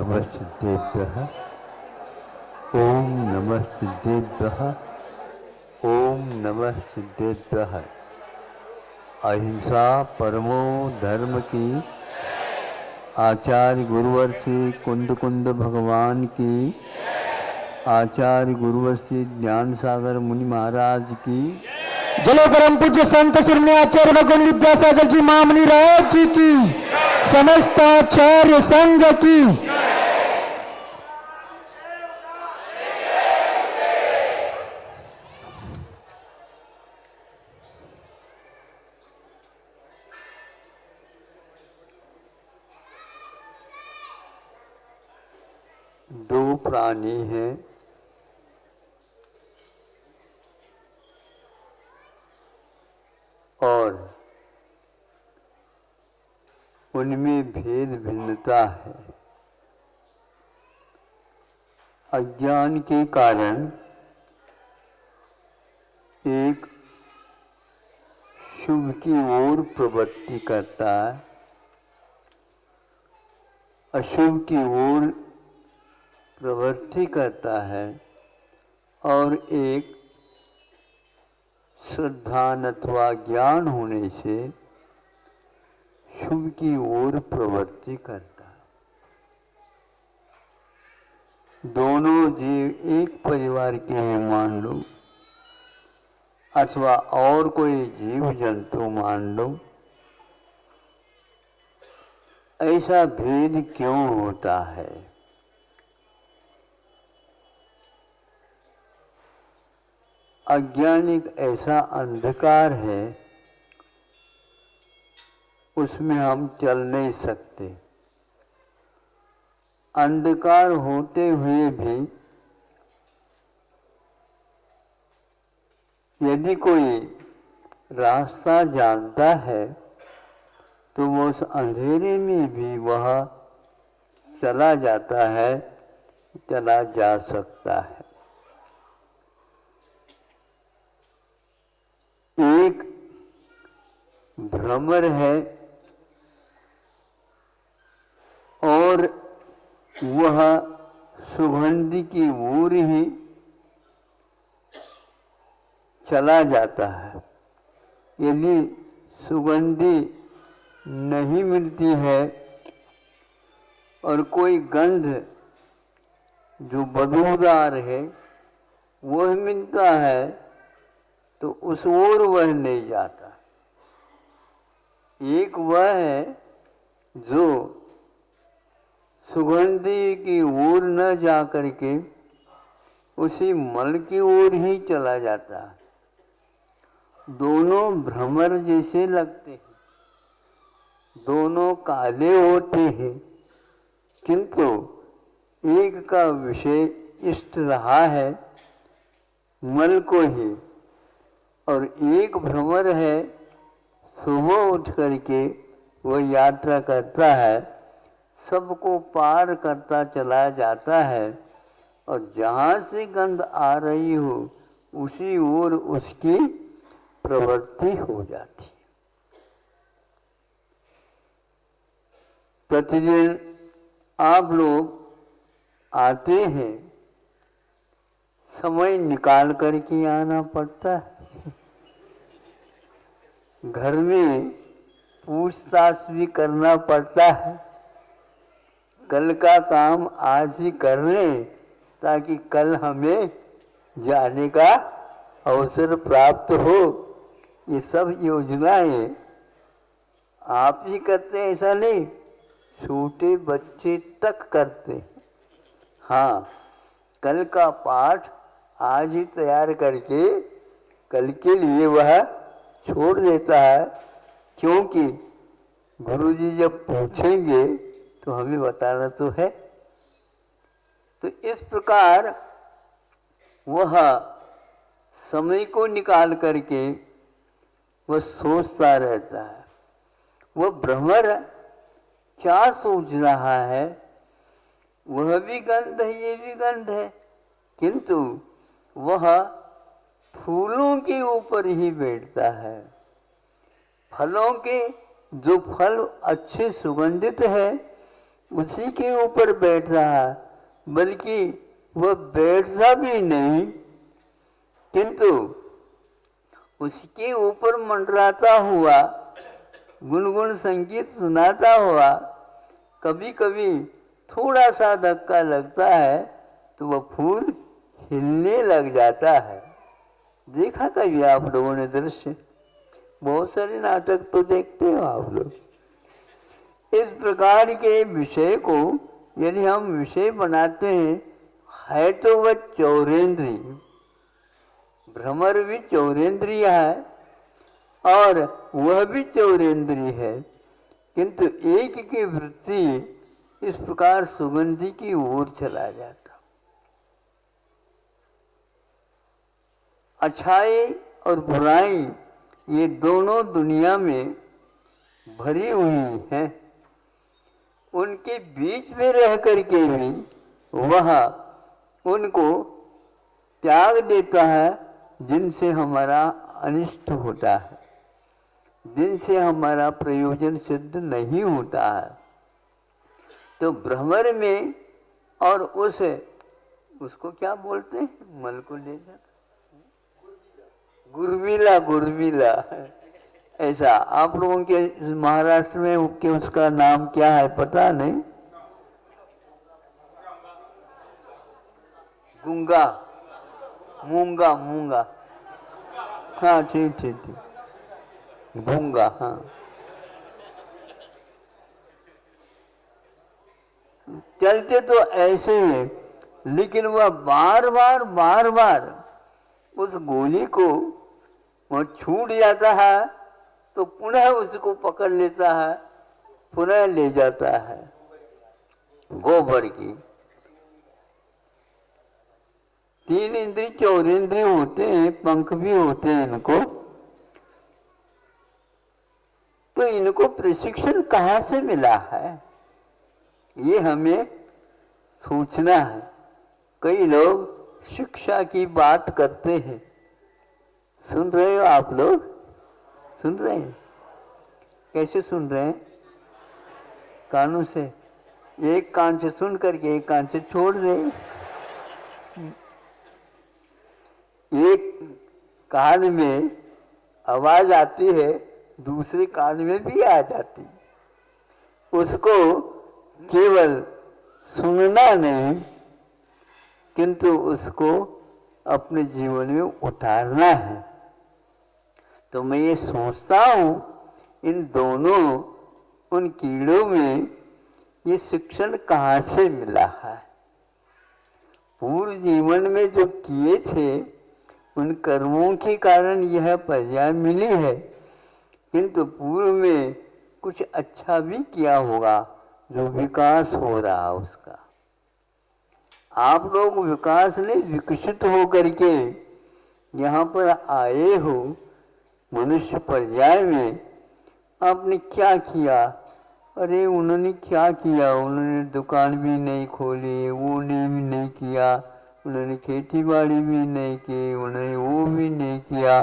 नमः सिद्धेभ्यः। ओम नमः सिद्धेभ्यः। ओम नमः सिद्धेभ्यः। अहिंसा परमो धर्म की। आचार्य गुरुवर श्री कुंद कुंद भगवान की। आचार्य गुरुवर श्री ज्ञान सागर मुनि महाराज की। जलो परम पूज्य संत श्री आचार्य भगवान विद्यासागर जी महामुनि राज जी की। समस्त आचार्य संघ की। दो प्राणी हैं, और उनमें भेद भिन्नता है। अज्ञान के कारण एक शुभ की ओर प्रवृत्ति करता है, अशुभ की ओर प्रवृत्ति करता है, और एक श्रद्धा अथवा ज्ञान होने से शुभ की ओर प्रवृत्ति करता है। दोनों जीव एक परिवार के हैं मान लो, अथवा और कोई जीव जंतु मान लो। ऐसा भेद क्यों होता है? अज्ञान एक ऐसा अंधकार है, उसमें हम चल नहीं सकते। अंधकार होते हुए भी यदि कोई रास्ता जानता है तो वो उस अंधेरे में भी वह चला जाता है, चला जा सकता है। एक भ्रमर है और वह सुगंधि की ओर ही चला जाता है। यदि सुगंधि नहीं मिलती है और कोई गंध जो बदबूदार है वह मिलता है तो उस ओर वह नहीं जाता। एक वह है जो सुगंधि की ओर न जा करके उसी मल की ओर ही चला जाता है। दोनों भ्रमर जैसे लगते हैं, दोनों काले होते हैं, किंतु एक का विषय इष्ट रहा है मल को ही, और एक भ्रमर है सुबह उठ करके वह यात्रा करता है, सबको पार करता चला जाता है, और जहाँ से गंध आ रही हो उसी ओर उसकी प्रवृत्ति हो जाती है। प्रतिदिन आप लोग आते हैं, समय निकाल करके आना पड़ता है। घर में पूछताछ भी करना पड़ता है। कल का काम आज ही कर लें ताकि कल हमें जाने का अवसर प्राप्त हो। ये सब योजनाएं आप ही करते हैं ऐसा नहीं, छोटे बच्चे तक करते हैं। हाँ, कल का पाठ आज ही तैयार करके कल के लिए वह छोड़ देता है, क्योंकि गुरुजी जब पूछेंगे तो हमें बताना तो है। तो इस प्रकार वह समय को निकाल करके वह सोचता रहता है। वह भ्रमर क्या सोच रहा है? वह भी गंध है, ये भी गंध है, किंतु वह फूलों के ऊपर ही बैठता है। फलों के जो फल अच्छे सुगंधित है उसी के ऊपर बैठ रहा, बल्कि वह बैठता भी नहीं, किंतु उसके ऊपर मंडराता हुआ, गुनगुन संगीत सुनाता हुआ, कभी कभी थोड़ा सा धक्का लगता है तो वह फूल हिलने लग जाता है। देखा कभी आप लोगों ने दृश्य? बहुत सारे नाटक तो देखते हो आप लोग। इस प्रकार के विषय को यदि हम विषय बनाते हैं, है तो वह चौरेंद्रीय, भ्रमर भी चौरेंद्रीय है और वह भी चौरेंद्रीय है, किंतु एक की वृत्ति इस प्रकार सुगंधि की ओर चला जाता। अच्छाई और बुराई ये दोनों दुनिया में भरी हुई हैं, उनके बीच में रह करके भी वह उनको त्याग देता है जिनसे हमारा अनिष्ट होता है, जिनसे हमारा प्रयोजन सिद्ध नहीं होता है। तो भ्रमर में और उसको क्या बोलते हैं, मल को ले जा, गुरमिला, गुरमिला, ऐसा आप लोगों के महाराष्ट्र में के उसका नाम क्या है पता नहीं? गुंगा, मूंगा, मूंगा, हाँ ठीक ठीक ठीक, गूंगा, हाँ। चलते तो ऐसे ही, लेकिन वह बार बार उस गोली को वह छूट जाता है तो पुनः उसको पकड़ लेता है, पुनः ले जाता है। गोबर की 3 इंद्रिय चौरेंद्रिय होते हैं, पंख भी होते हैं इनको। तो इनको प्रशिक्षण कहाँ से मिला है, ये हमें सोचना है। कई लोग शिक्षा की बात करते हैं, सुन रहे हो आप लोग? सुन रहे हैं? कैसे सुन रहे हैं? कानों से, एक कान से सुन करके एक कान से छोड़ दे। एक कान में आवाज आती है, दूसरे कान में भी आ जाती, उसको केवल सुनना नहीं किंतु उसको अपने जीवन में उतारना है। तो मैं ये सोचता हूँ इन दोनों उन कीड़ों में ये शिक्षण कहाँ से मिला है। पूर्व जीवन में जो किए थे उन कर्मों के कारण यह पर्याय मिली है, किंतु पूर्व में कुछ अच्छा भी किया होगा जो विकास हो रहा उसका। आप लोग विकास नहीं, विकसित हो करके यहाँ पर आए हो मनुष्य पर्याय में। आपने क्या किया? अरे उन्होंने क्या किया, उन्होंने दुकान भी नहीं खोली, वो ने भी नहीं किया, उन्होंने खेती बाड़ी भी नहीं की, उन्होंने वो भी नहीं किया,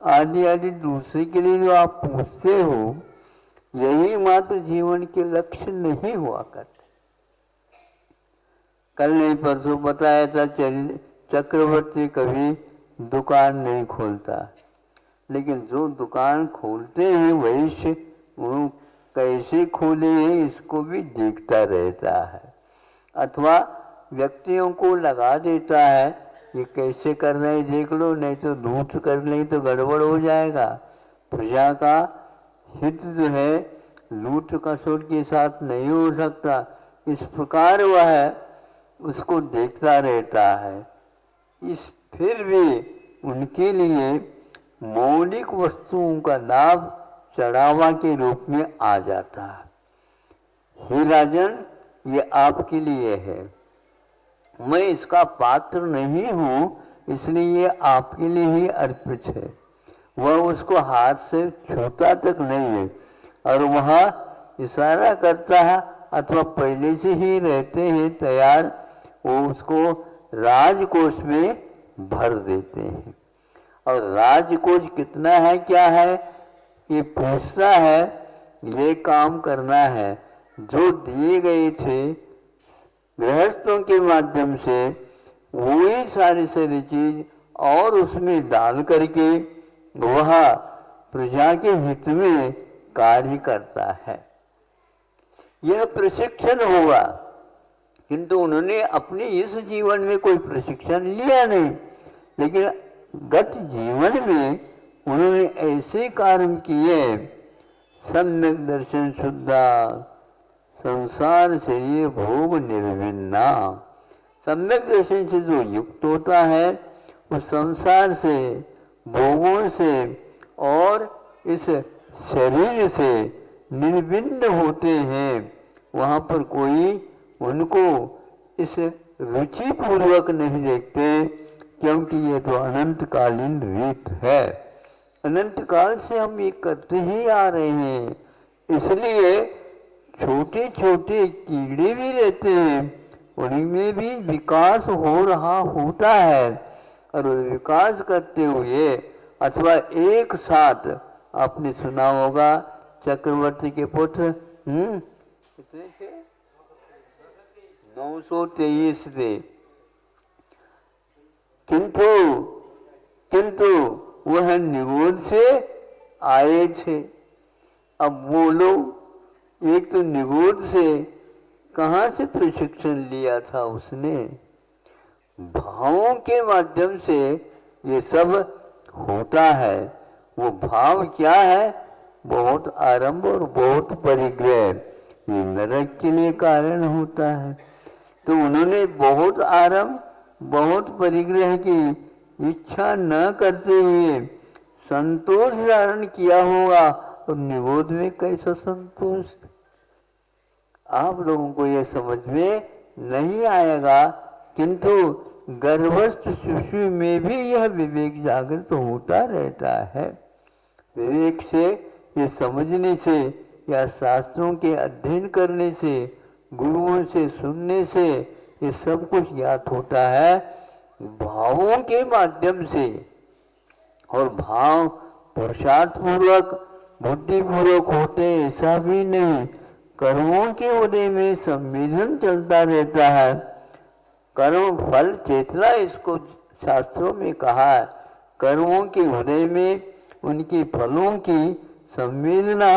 आदि आदि दूसरे के लिए जो आप पूछते हो, यही मात्र जीवन के लक्ष्य नहीं हुआ करते। कल नहीं परसों बताया था चक्रवर्ती कभी दुकान नहीं खोलता, लेकिन जो दुकान खोलते हैं वैश्य वो कैसे खोले हैं इसको भी देखता रहता है, अथवा व्यक्तियों को लगा देता है ये कैसे कर रहे हैं देख लो, नहीं तो लूट कर लें तो गड़बड़ हो जाएगा। प्रजा का हित जो है लूट खसोट के साथ नहीं हो सकता, इस प्रकार वह उसको देखता रहता है। इस फिर भी उनके लिए मौलिक वस्तुओं का लाभ चढ़ावा के रूप में आ जाता है। हे राजन, ये आपके लिए है, मैं इसका पात्र नहीं हूँ, इसलिए ये आपके लिए ही अर्पित है। वह उसको हाथ से छूता तक नहीं है और वह इशारा करता है अथवा पहले से ही रहते हैं तैयार, वो उसको राजकोष में भर देते हैं। और राजकोष कितना है क्या है ये पूछता है, ये काम करना है, जो दिए गए थे गृहस्थों के माध्यम से, वही सारी सारी चीज और उसमें डाल करके वह प्रजा के हित में कार्य करता है। यह प्रशिक्षण होगा, किंतु उन्होंने अपने इस जीवन में कोई प्रशिक्षण लिया नहीं, लेकिन गत जीवन में उन्होंने ऐसे कर्म किए, सम्यक दर्शन शुद्धा संसार से ये भोग निर्विन्ना। सम्यक दर्शन से जो युक्त होता है वो संसार से, भोगों से और इस शरीर से निर्विन्न होते हैं। वहाँ पर कोई उनको इस रुचि पूर्वक नहीं देखते, क्योंकि ये तो अनंतकालीन रीत है। अनंत काल से हम ये करते ही आ रहे हैं, इसलिए छोटे छोटे कीड़े भी रहते हैं, उनमें भी विकास हो रहा होता है। और विकास करते हुए अथवा एक साथ आपने सुना होगा चक्रवर्ती के पुत्र कितने थे? 923 थे, किंतु वह निगोद से आए थे। अब वो लोग, एक तो निगोद से कहाँ से प्रशिक्षण लिया था उसने? भावों के माध्यम से ये सब होता है। वो भाव क्या है? बहुत आरंभ और बहुत परिग्रह, ये नरक के लिए कारण होता है। तो उन्होंने बहुत आरंभ बहुत परिग्रह की इच्छा न करते हुए संतोष धारण किया होगा, और निगोद में कैसा संतोष? आप लोगों को यह समझ में नहीं आएगा, किंतु गर्भस्थ शिशु में भी यह विवेक जागृत होता रहता है। विवेक से, ये समझने से या शास्त्रों के अध्ययन करने से, गुरुओं से सुनने से ये सब कुछ याद होता है। भावों के माध्यम से, और भाव पुरुषार्थ पूर्वक बुद्धिपूर्वक होते ऐसा भी नहीं, कर्मों के उदय में संवेदन चलता रहता है। कर्म फल चेतना, इसको शास्त्रों में कहा है। कर्मों के उदय में उनके फलों की संवेदना,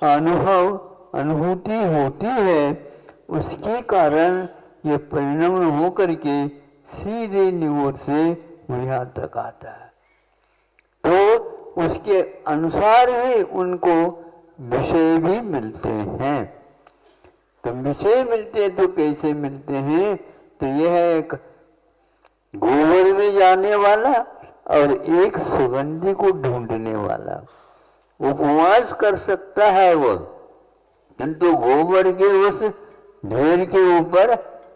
अनुभव, अनुभूति होती है। उसके कारण ये परिणाम होकर के सीधे निगोद से यहाँ तक आता है। तो उसके अनुसार ही उनको विषय भी मिलते हैं। तो विषय मिलते तो कैसे मिलते हैं? तो यह एक गोबर में जाने वाला और एक सुगंधी को ढूंढने वाला। उपवास कर सकता है वो, किंतु गोबर के उस ढेर के ऊपर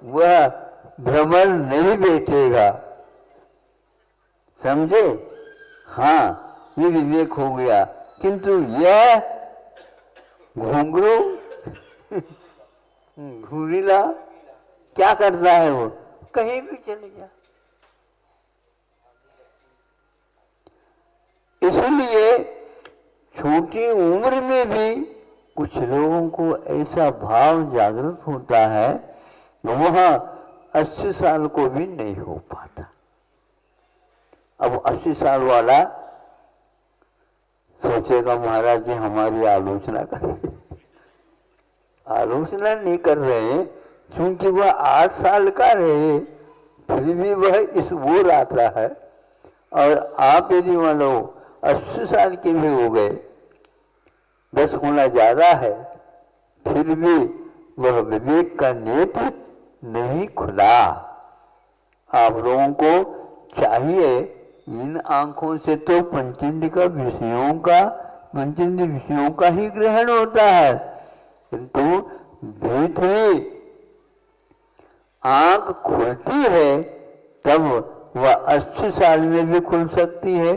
वह भ्रमर नहीं बैठेगा। समझे? हाँ, ये विवेक हो गया। किंतु यह घुंघरू घुरीला क्या करता है? वो कहीं भी चले जा। इसलिए छोटी उम्र में भी कुछ लोगों को ऐसा भाव जागृत होता है, वह 80 साल को भी नहीं हो पाता। अब 80 साल वाला सोचेगा महाराज जी हमारी आलोचना कर आलोचना नहीं कर रहे हैं, क्योंकि वह 8 साल का रहे फिर भी वह इस वो आता है। और आप यदि मान लो 80 साल के भी हो गए, 10 गुना ज्यादा है, फिर भी वह विवेक का नेत्र नहीं खुला। आप लोगों को चाहिए इन आंखों से तो पंचेंद्रिय विषयों का ही ग्रहण होता है, किंतु भीतरी आंख खुलती है तब वह 80 साल में भी खुल सकती है,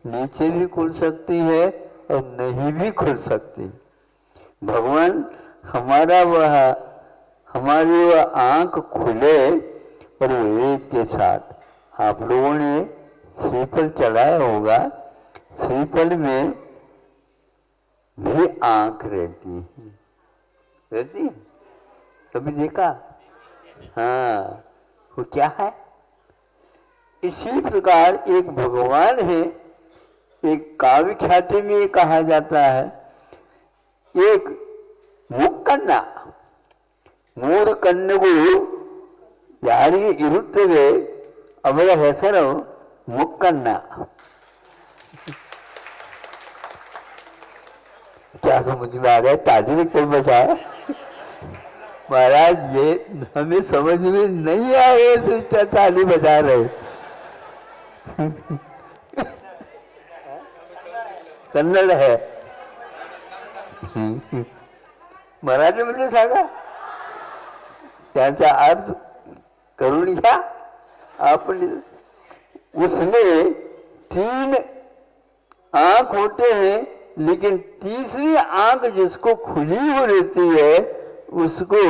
नीचे भी खुल सकती है और नहीं भी खुल सकती। भगवान हमारी वह आंख खुले। और विवेक के साथ आप लोगों ने श्रीफल चढ़ाया होगा, श्रीफल में भी आंख रहती है। रहती है? कभी देखा? हाँ, वो क्या है? इसी प्रकार एक भगवान है, एक काव्य ख्याति में कहा जाता है, एक मुक्कन्ना ಮೂರು ಕಣ್ಣುಗಳು ಯಾರಿಗೆ ಇರುತ್ತವೆ ಅವರ ಹೆಸರು मुक्कन्ना। क्या समझ में आ गया? ताजी ने क्यों बचाया? महाराज ये हमें समझ में नहीं आए तो ताली बजा रहे। कन्नड़ है। मराठी मध्ये सांगा त्याचा अर्थ करून घ्या आपण। उसमें 3 आंख होते हैं, लेकिन तीसरी आंख जिसको खुली हो रहती है उसको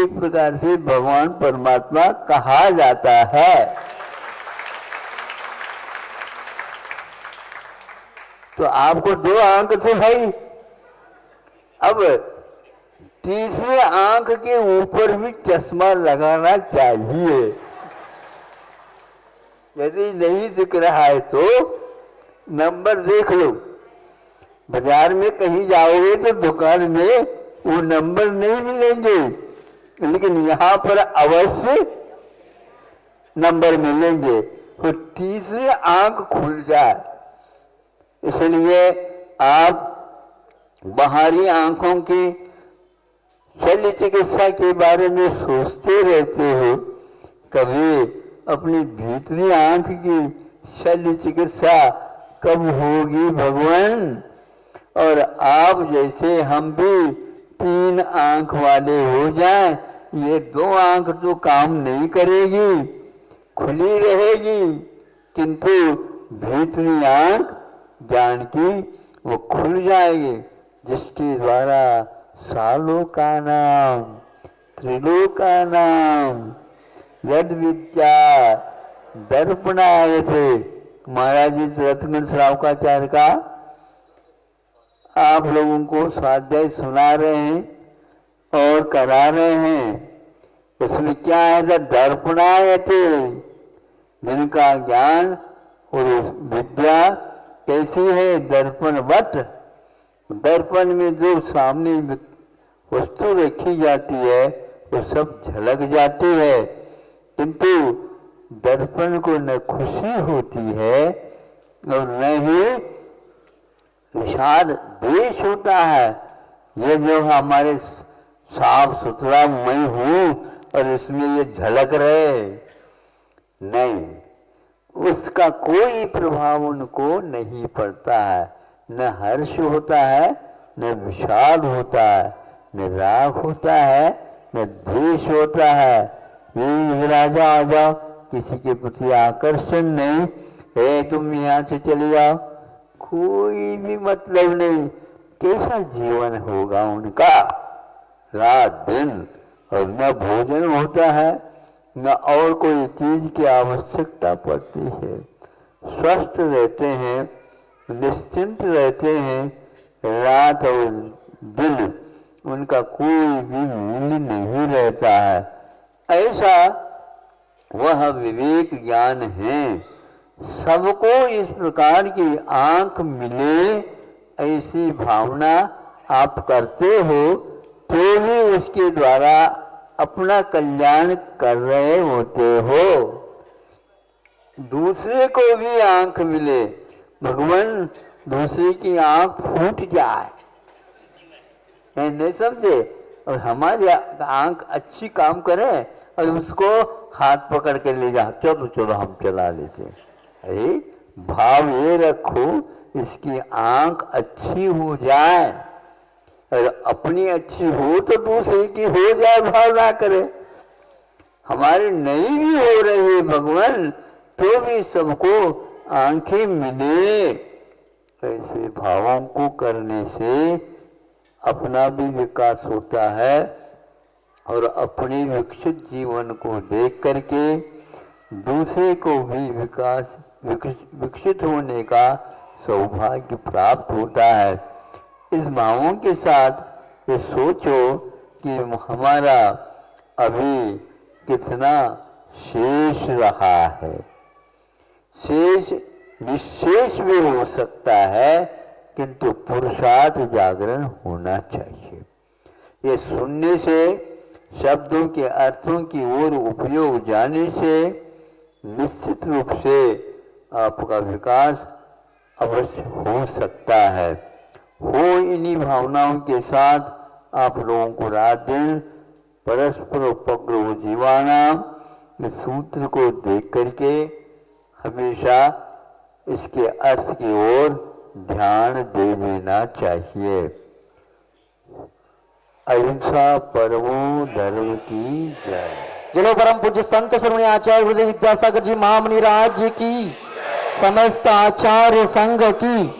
एक प्रकार से भगवान परमात्मा कहा जाता है। तो आपको 2 आंख थे भाई, अब तीसरे आंख के ऊपर भी चश्मा लगाना चाहिए। यदि नहीं दिख रहा है तो नंबर देख लो। बाजार में कहीं जाओगे तो दुकान में वो नंबर नहीं मिलेंगे, लेकिन यहाँ पर अवश्य नंबर मिलेंगे। तो तीसरी आंख खुल जाए, इसलिए आप बाहरी आंखों की शल्य चिकित्सा के बारे में सोचते रहते हो, कभी अपनी भीतरी आंख की शल्य चिकित्सा कब होगी भगवान? और आप जैसे हम भी 3 आंख वाले हो जाएं, ये 2 आंख तो काम नहीं करेगी, खुली रहेगी, किंतु भीतरी आंख ज्ञान की वो खुल जाएगी, जिसके द्वारा सालोका नाम त्रिलोका नाम यद विद्या दर्पणाय थे। महाराज जी रत्न श्रावकाचार्य का आप लोगों को स्वाध्याय सुना रहे हैं और करा रहे हैं। इसमें क्या है? दर्पणाय थे, जिनका ज्ञान और विद्या कैसी है? दर्पणवत। दर्पण में जो सामने वस्तु रखी जाती है वो सब झलक जाती है, किंतु दर्पण को न खुशी होती है और न ही विषाद द्वेष होता है। ये जो हमारे साफ सुथरा मैं हूँ और इसमें ये झलक रहे, नहीं, उसका कोई प्रभाव उनको नहीं पड़ता है। न हर्ष होता है, न विषाद होता है, न राग होता है, न द्वेष होता है। ये राजा आ जाओ, किसी के प्रति आकर्षण नहीं है, तुम यहाँ से चले जाओ, कोई भी मतलब नहीं। कैसा जीवन होगा उनका? रात दिन, और न भोजन होता है, न और कोई चीज की आवश्यकता पड़ती है। स्वस्थ रहते हैं, निश्चिंत रहते हैं, रात और दिन उनका कोई भी मूल्य नहीं रहता है। ऐसा वह विवेक ज्ञान है। सबको इस प्रकार की आंख मिले, ऐसी भावना आप करते हो तो भी उसके द्वारा अपना कल्याण कर रहे होते हो। दूसरे को भी आंख मिले, भगवान दूसरे की आंख फूट जाए, नहीं समझे, और हमारी आंख अच्छी काम करे और उसको हाथ पकड़ के ले जा, चलो चलो हम चला लेते। अरे भाव ये रखो इसकी आंख अच्छी हो जाए, और अपनी अच्छी हो तो दूसरे की हो जाए, भाव ना करे। हमारी नहीं भी हो रही है भगवान, तो भी सबको आंखें मिले। ऐसे भावों को करने से अपना भी विकास होता है और अपने विकसित जीवन को देख करके दूसरे को भी विकसित होने का सौभाग्य प्राप्त होता है। इस भावों के साथ ये सोचो कि हमारा अभी कितना शेष रहा है। शेष विशेष भी हो सकता है, किंतु पुरुषार्थ जागरण होना चाहिए। ये सुनने से, शब्दों के अर्थों की ओर उपयोग जाने से निश्चित रूप से आपका विकास अवश्य हो सकता है। हो इन्हीं भावनाओं के साथ आप लोगों को रात दिन परस्पर उपग्रह जीवानाम इस सूत्र को देख करके हमेशा इसके अर्थ की ओर ध्यान दे देना चाहिए। अहिंसा परमो धर्म की जय। जिलो परम पूज्य संत शिरोमणि आचार्य गुरुदेव विद्यासागर जी महामुनि राज की, समस्त आचार्य संघ की